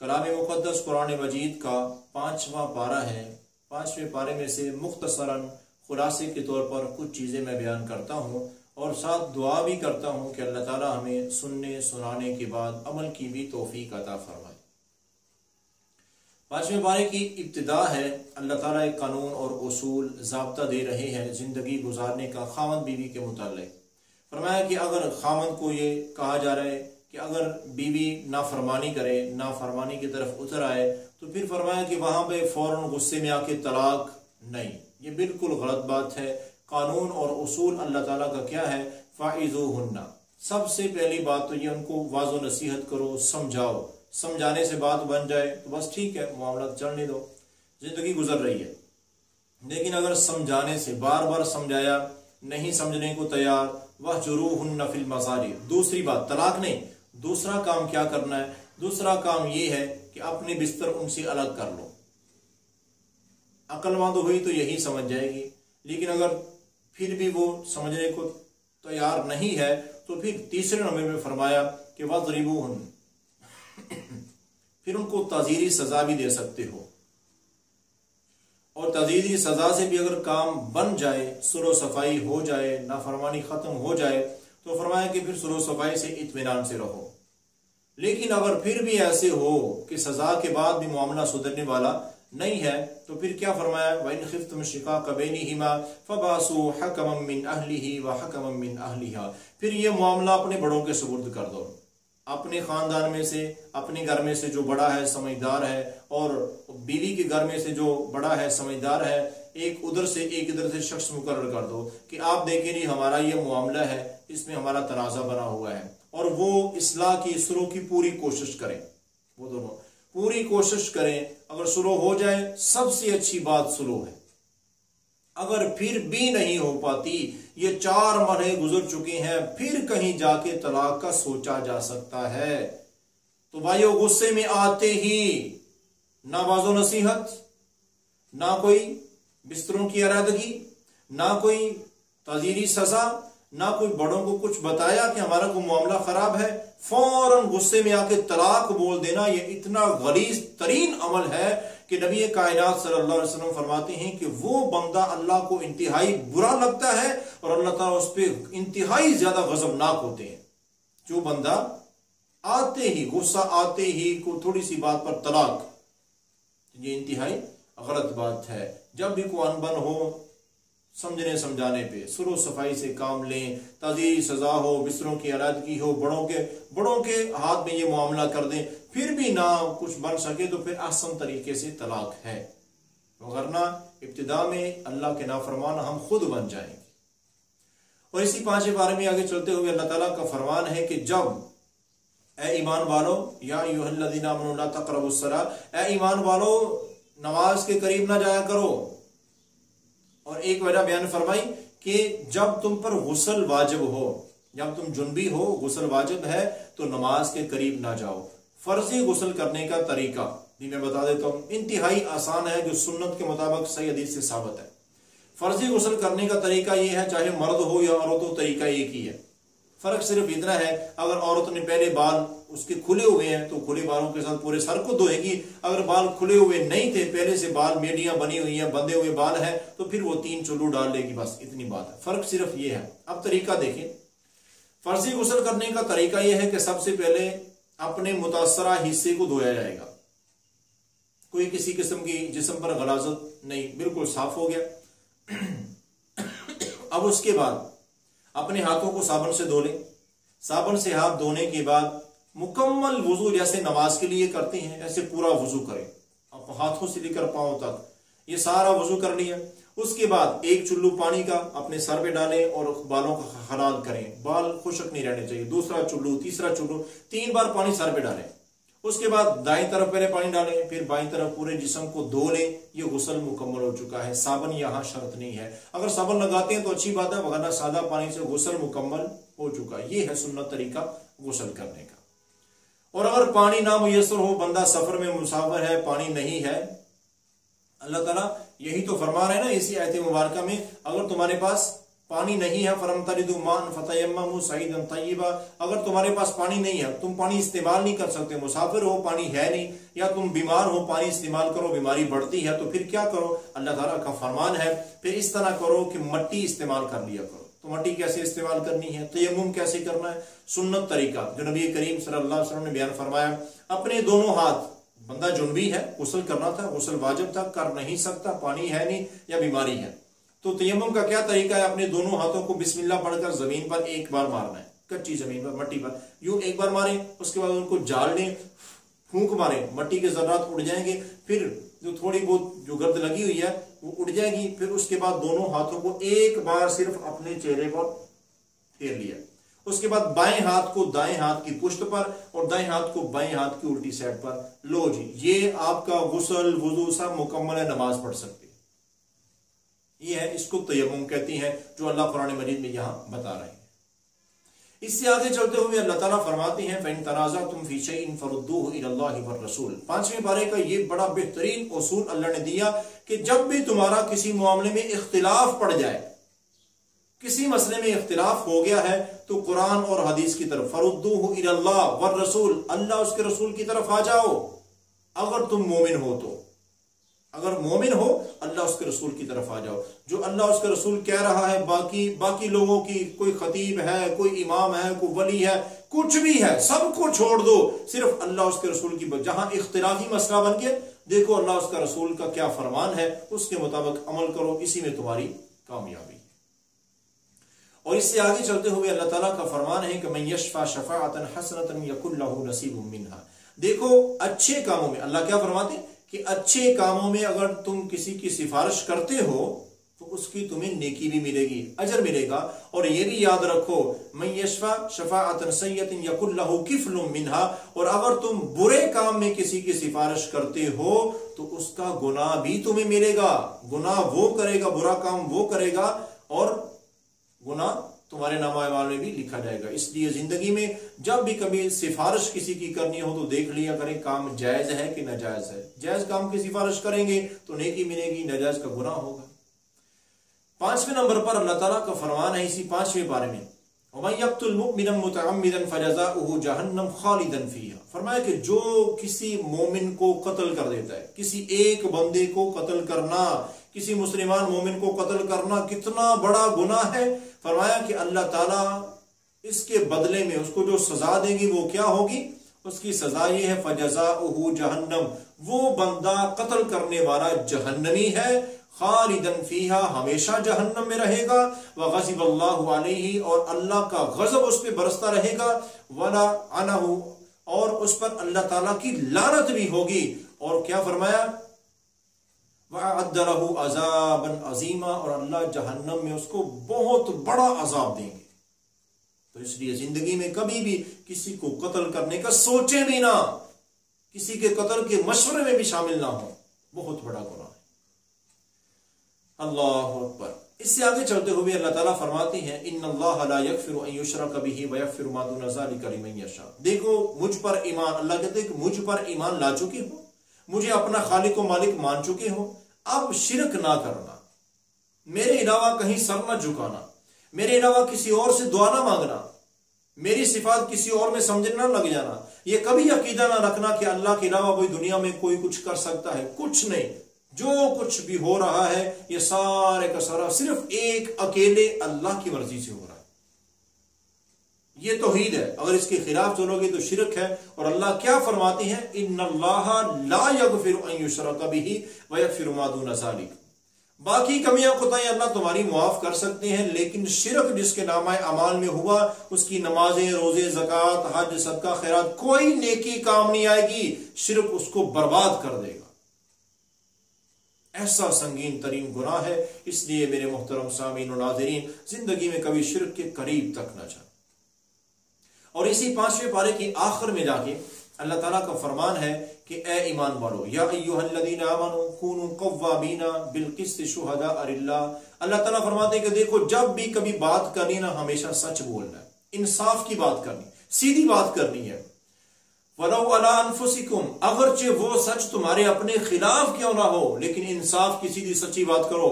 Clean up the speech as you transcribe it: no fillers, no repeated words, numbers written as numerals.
کلام مقدس قرآن مجید کا 5واں پارہ ہے۔ 5ویں پارے میں سے مختصراً خلاصے کے طور پر کچھ چیزیں میں بیان کرتا ہوں اور ساتھ دعا بھی کرتا ہوں کہ اللہ تعالیٰ ہمیں سننے سنانے کے بعد عمل کی بھی توفیق عطا فرمائے۔ 5ویں پارے کی ابتدا ہے، اللہ تعالیٰ ایک قانون اور اصول ضابطہ دے رہے ہیں زندگی گزارنے کا خاوند بیوی کے متعلق۔ فرمایا کہ اگر خاوند کو یہ کہا جا رہا ہے کہ اگر بیوی نافرمانی کرے، نافرمانی کی طرف اتر آئے، تو پھر فرمایا کہ وہاں پہ فوراً غصے میں آ کے طلاق نہیں، یہ بالکل غلط بات ہے۔ قانون اور اصول اللہ تعالیٰ کا کیا ہے؟ فَاعِذُوهُنَّ، سب سے پہلی بات تو یہ ان کو واضح و نصیحت کرو، سمجھاؤ، سمجھانے سے بات بن جائے تو بس ٹھیک ہے، معاملات چلنے دو، زندگی گزر رہی ہے۔ لیکن اگر سمجھانے سے بار بار سمجھایا، نہیں سمجھنے کو تیار، وَاهْجُرُوهُنَّ فِي الْمَضَاجِعِ، دوسری بات طلاق نہیں، دوسرا کام کیا کرنا ہے؟ دوسرا کام یہ ہے کہ اپنے بستر ان سے الگ کر لو۔ عقل مند ہوئی تو یہی سمجھ جائے گی، لیکن اگر پھر بھی وہ سمجھنے کو تیار نہیں ہے تو پھر تیسرے نمبر میں فرمایا کہ وَاضْرِبُوهُنَّ، پھر ان کو تعزیری سزا بھی دے سکتے ہو، اور تعزیری سزا سے بھی اگر کام بن جائے، صلح و صفائی ہو جائے، نافرمانی ختم ہو جائے، تو فرمایا کہ پھر صلح و صفائی سے اطمینان سے رہو۔ لیکن اگر پھر بھی ایسے ہو کہ سزا کے بعد بھی معاملہ سدھرنے والا نہیں ہے تو پھر کیا فرمایا؟ وَإِنْ خِفْتُمْ شِقَاقَ بَيْنِهِمَا فَبَعْثُوا حَكَمًا مِّنْ أَهْلِهِ وَحَكَمًا مِّنْ أَهْلِهَا، پھر یہ معاملہ اپنے بڑوں کے سپرد کر دو، اپنے خاندان میں سے، اپنے گھر میں سے جو بڑا ہے سمجھدار ہے، اور بیوی کے گھر میں سے جو بڑا ہے سمجھدار ہے، ایک ادھر سے ایک ادھر سے شخص مقرر کر دو کہ آپ دیکھیں نہیں ہمارا یہ معاملہ ہے، اس میں ہمارا تنازع بنا ہوا ہے، اور وہ اصلاح کی، سلو کی پوری کوشش کریں، وہ دونوں پوری کوشش کریں۔ اگر سلو ہو جائے سب سے اچھی بات سلو ہے، اگر پھر بھی نہیں ہو پاتی، یہ 4 مرحلے گزر چکے ہیں، پھر کہیں جا کے طلاق کا سوچا جا سکتا ہے، تو بھائیو غصے میں آتے ہی نہ واضح و نصیحت، نہ کوئی بستروں کی علیحدگی، نہ کوئی تعزیری سزا، نہ کوئی بڑوں کو کچھ بتایا کہ ہمارا کوئی معاملہ خراب ہے، فوراً غصے میں آ کے طلاق بول دینا، یہ اتنا غلیظ ترین عمل ہے کہ نبی کائنات صلی اللہ علیہ وسلم فرماتے ہیں کہ وہ بندہ اللہ کو انتہائی برا لگتا ہے اور اللہ تعالیٰ اس پہ انتہائی زیادہ غضبناک ہوتے ہیں۔ جو بندہ آتے ہی، غصہ آتے ہی کو تھوڑی سی بات پر طلاق، یہ انتہائی غلط بات ہے۔ جب بھی کوئی انبن ہو، سمجھنے سمجھانے پہ سلو صفائی سے کام لیں، تعزیری سزا ہو، بستروں کی علیحدگی ہو، بڑوں کے ہاتھ میں یہ معاملہ کر دیں، پھر بھی نہ کچھ بن سکے تو پھر احسن طریقے سے طلاق ہے، ورنہ ابتدا میں اللہ کے نافرمان ہم خود بن جائیں گے۔ اور اسی 5ویں پارے میں آگے چلتے ہوئے اللہ تعالیٰ کا فرمان ہے کہ جب اے ایمان والو، یا ایھا الذین آمنوا لا تقربوا الصلاۃ، اے ایمان والو نماز کے قریب نہ جایا کرو۔ اور ایک وجہ بیان فرمائی کہ جب تم پر غسل واجب ہو، جب تم جنبی ہو، غسل واجب ہے تو نماز کے قریب نہ جاؤ۔ فرضی غسل کرنے کا طریقہ بھی میں بتا دیتا ہوں، انتہائی آسان ہے، جو سنت کے مطابق صحیح حدیث سے ثابت ہے۔ فرضی غسل کرنے کا طریقہ یہ ہے، چاہے مرد ہو یا عورت ہو، طریقہ ایک ہی ہے۔ فرق صرف اتنا ہے، اگر عورت نے پہلے بال اس کے کھلے ہوئے ہیں تو کھلے بالوں کے ساتھ پورے سر کو دھوئے گی، اگر بال کھلے ہوئے نہیں تھے، پہلے سے بال میڈیاں بنی ہوئی ہیں، بندھے ہوئے بال ہیں، تو پھر وہ 3 چلو ڈال لے گی، بس اتنی بات ہے، فرق صرف یہ ہے۔ اب طریقہ دیکھیں، فرضی غسل کرنے کا طریقہ یہ ہے کہ سب سے پہلے اپنے متاثرہ حصے کو دھویا جائے گا، کوئی کسی قسم کی جسم پر غلاظت نہیں، بالکل صاف ہو گیا۔ اب اس کے بعد اپنے ہاتھوں کو صابن سے دھو لیں، صابن سے ہاتھ دھونے کے بعد مکمل وضو جیسے نماز کے لیے کرتے ہیں ایسے پورا وضو کریں، اب ہاتھوں سے لے کر پاؤں تک یہ سارا وضو کر لیا۔ اس کے بعد ایک چلو پانی کا اپنے سر پہ ڈالیں اور بالوں کا خلال کریں، بال خشک نہیں رہنے چاہیے، دوسرا چلو، تیسرا چلو، 3 بار پانی سر پہ ڈالیں۔ اس کے بعد دائیں طرف پہلے پانی ڈالیں، پھر بائیں طرف پورے جسم کو دھو لیں، یہ غسل مکمل ہو چکا ہے۔ صابن یہاں شرط نہیں ہے، اگر صابن لگاتے ہیں تو اچھی بات ہے، ورنہ سادہ پانی سے غسل مکمل ہو چکا۔ یہ ہے سنت طریقہ غسل کرنے کا۔ اور اگر پانی نہ میسر ہو، بندہ سفر میں مسافر ہے، پانی نہیں ہے، اللہ تعالیٰ یہی تو فرما رہے ہیں نا اسی آیت مبارکہ میں، اگر تمہارے پاس پانی نہیں ہے فلم تجدوا ماء فتیمموا صعیدا طیبا، اگر تمہارے پاس پانی نہیں ہے، تم پانی استعمال نہیں کر سکتے، مسافر ہو پانی ہے نہیں، یا تم بیمار ہو پانی استعمال کرو بیماری بڑھتی ہے، تو پھر کیا کرو؟ اللہ تعالیٰ کا فرمان ہے پھر اس طرح کرو کہ مٹی استعمال کر لیا کرو۔ تو مٹی کیسے استعمال کرنی ہے؟ تیمم کیسے کرنا ہے؟ سنت طریقہ جو نبی کریم صلی اللہ علیہ وسلم نے بیان فرمایا، اپنے دونوں ہاتھ، بندہ جنبی ہے غسل کرنا تھا، غسل واجب تھا، کر نہیں سکتا، پانی ہے نہیں یا بیماری ہے، تو تیمم کا کیا طریقہ ہے؟ اپنے دونوں ہاتھوں کو بسم اللہ پڑھ کر زمین پر ایک بار مارنا ہے، کچی زمین پر مٹی پر یوں ایک بار ماریں، اس کے بعد ان کو جال لیں، پھونک ماریں، مٹی کے ذرات اڑ جائیں گے، پھر جو تھوڑی بہت جو گرد لگی ہوئی ہے وہ اڑ جائے گی، پھر اس کے بعد دونوں ہاتھوں کو ایک بار صرف اپنے چہرے پر پھیر لیا، اس کے بعد بائیں ہاتھ کو دائیں ہاتھ کی پشت پر اور دائیں ہاتھ کو بائیں ہاتھ کی الٹی سائڈ پر، لو جی یہ آپ کا غسل وضو سب مکمل ہے، نماز پڑھ سکتے، یہ ہے، اس کو تیمم کہتی ہیں جو اللہ قرآن مجید میں یہاں بتا رہے ہیں۔ اس سے آگے چلتے ہوئے اللہ تعالیٰ فرماتے ہیں فَإِن تَنَازَعْتُمْ فِي شَيْءٍ فَرُدُّوهُ إِلَى اللَّهِ وَالرَّسُولِ، 5ویں پارے کا یہ بڑا بہترین اصول اللہ نے دیا کہ جب بھی تمہارا کسی معاملے میں اختلاف پڑ جائے، کسی مسئلے میں اختلاف ہو گیا ہے، تو قرآن اور حدیث کی طرف فَرُدُّوهُ إِلَى اللَّهِ وَالرَّسُولِ، اللہ اس کے رسول کی طرف آ جاؤ، اگر تم مومن ہو تو، اگر مومن ہو اللہ اس کے رسول کی طرف آ جاؤ، جو اللہ اس کے رسول کہہ رہا ہے، باقی لوگوں کی، کوئی خطیب ہے، کوئی امام ہے، کوئی ولی ہے، کچھ بھی ہے، سب کو چھوڑ دو، صرف اللہ اس کے رسول کی، جہاں اختلافی مسئلہ بن کے دیکھو اللہ اس کا رسول کا کیا فرمان ہے، اس کے مطابق عمل کرو، اسی میں تمہاری کامیابی ہے۔ اور اس سے آگے چلتے ہوئے اللہ تعالیٰ کا فرمان ہے کہ من یشفع شفاعۃ حسنۃ یکن لہ نصیب منہا، دیکھو اچھے کاموں میں اللہ کیا فرماتے ہیں کہ اچھے کاموں میں اگر تم کسی کی سفارش کرتے ہو تو اس کی تمہیں نیکی بھی ملے گی، اجر ملے گا، اور یہ بھی یاد رکھو من یشفع شفاعۃ سیئۃ یکن لہ کفل منہا، اور اگر تم برے کام میں کسی کی سفارش کرتے ہو تو اس کا گناہ بھی تمہیں ملے گا، گناہ وہ کرے گا، برا کام وہ کرے گا، اور گناہ تمہارے نامہ اعمال میں بھی لکھا جائے گا۔ اس لیے زندگی میں جب بھی کبھی سفارش کسی کی کرنی ہو تو دیکھ لیا کریں کام جائز ہے کہ ناجائز ہے، جائز کام کی سفارش کریں گے تو نیکی ملے گی، ناجائز کا گناہ ہوگا۔ 5ویں نمبر پر اللہ تعالیٰ کا فرمان ہے اسی 5ویں پارے میں وَمَن يَقْتُلْ مُؤْمِنًا مُتَعَمِّدًا فَجَزَاؤُهُ جَهَنَّمُ خَالِدًا فِيهَا، فرمایا کہ جو کسی مومن کو قتل کر دیتا ہے، کسی ایک بندے کو قتل کرنا، کسی مسلمان مومن کو قتل کرنا کتنا بڑا گناہ ہے، فرمایا کہ اللہ تعالیٰ اس کے بدلے میں اس کو جو سزا دیں گی وہ کیا ہوگی؟ اس کی سزا یہ ہے فَجَزَاؤُهُ جَهَنَّمُ، وہ بندہ قتل کرنے والا جہنمی ہے، خالدن فیہا، ہمیشہ جہنم میں رہے گا، وغضب اللہ علیہ، اور اللہ کا غضب اس پہ برستا رہے گا، وَلَعَنَهُ، اور اس پر اللہ تعالیٰ کی لعنت بھی ہوگی، اور کیا فرمایا؟ وَأَعَدَّ لَهُ عَذَابًا عَظِيمًا، اور اللہ جہنم میں اس کو بہت بڑا عذاب دیں گے۔ تو اس لیے زندگی میں کبھی بھی کسی کو قتل کرنے کا سوچیں بھی نہ، کسی کے قتل کے مشورے میں بھی شامل نہ ہو، بہت بڑا گناہ ہے۔ اللہ اکبر۔ اس سے آگے چلتے ہوئے اللہ تعالیٰ فرماتے ہیں ان اللہ لا یغفر ان یشرک بہ ویغفر ما دون ذلک لمن یشاء، دیکھو مجھ پر ایمان، اللہ کہتے ہیں کہ مجھ پر ایمان لا چکے ہو، مجھے اپنا خالق و مالک مان چکے ہو، اب شرک نہ کرنا، میرے علاوہ کہیں سر نہ جھکانا، میرے علاوہ کسی اور سے دعا نہ مانگنا، میری صفات کسی اور میں سمجھنا نہ لگ جانا، یہ کبھی عقیدہ نہ رکھنا کہ اللہ کے علاوہ کوئی دنیا میں کوئی کچھ کر سکتا ہے، کچھ نہیں، جو کچھ بھی ہو رہا ہے یہ سارے کا سارا صرف ایک اکیلے اللہ کی مرضی سے ہو رہا ہے، یہ توحید ہے، اگر اس کے خلاف چلو گے تو شرک ہے۔ اور اللہ کیا فرماتے ہیں ان اللہ لا یغفر ان یشرک بہ ویغفر ما دون ذلک، باقی کمیاں کوتاہیاں اللہ تمہاری معاف کر سکتے ہیں، لیکن شرک جس کے نامہ اعمال میں ہوا اس کی نمازیں، روزے، زکوٰۃ، حج، صدقہ، خیرات، کوئی نیکی کام نہیں آئے گی، شرک اس کو برباد کر دے گا، ایسا سنگین ترین گناہ ہے۔ اس لیے میرے محترم سامعین و ناظرین زندگی میں کبھی شرک کے قریب تک نہ جائیں۔ اور اسی 5ویں پارے کی آخر میں جا کے اللہ تعالیٰ کا فرمان ہے کہ اے ایمان والو یا ایھا الذین آمنوا کونوا قوامین بالقسط شہداء للہ، اللہ تعالیٰ فرماتے ہیں کہ دیکھو جب بھی کبھی بات کرنی نا ہمیشہ سچ بولنا ہے، انصاف کی بات کرنی، سیدھی بات کرنی ہے۔ وَلَوْ عَلَىٰ أَنفُسِكُمْ، اگرچہ وہ سچ تمہارے اپنے خلاف کیوں نہ ہو لیکن انصاف کی سیدھی سچی بات کرو۔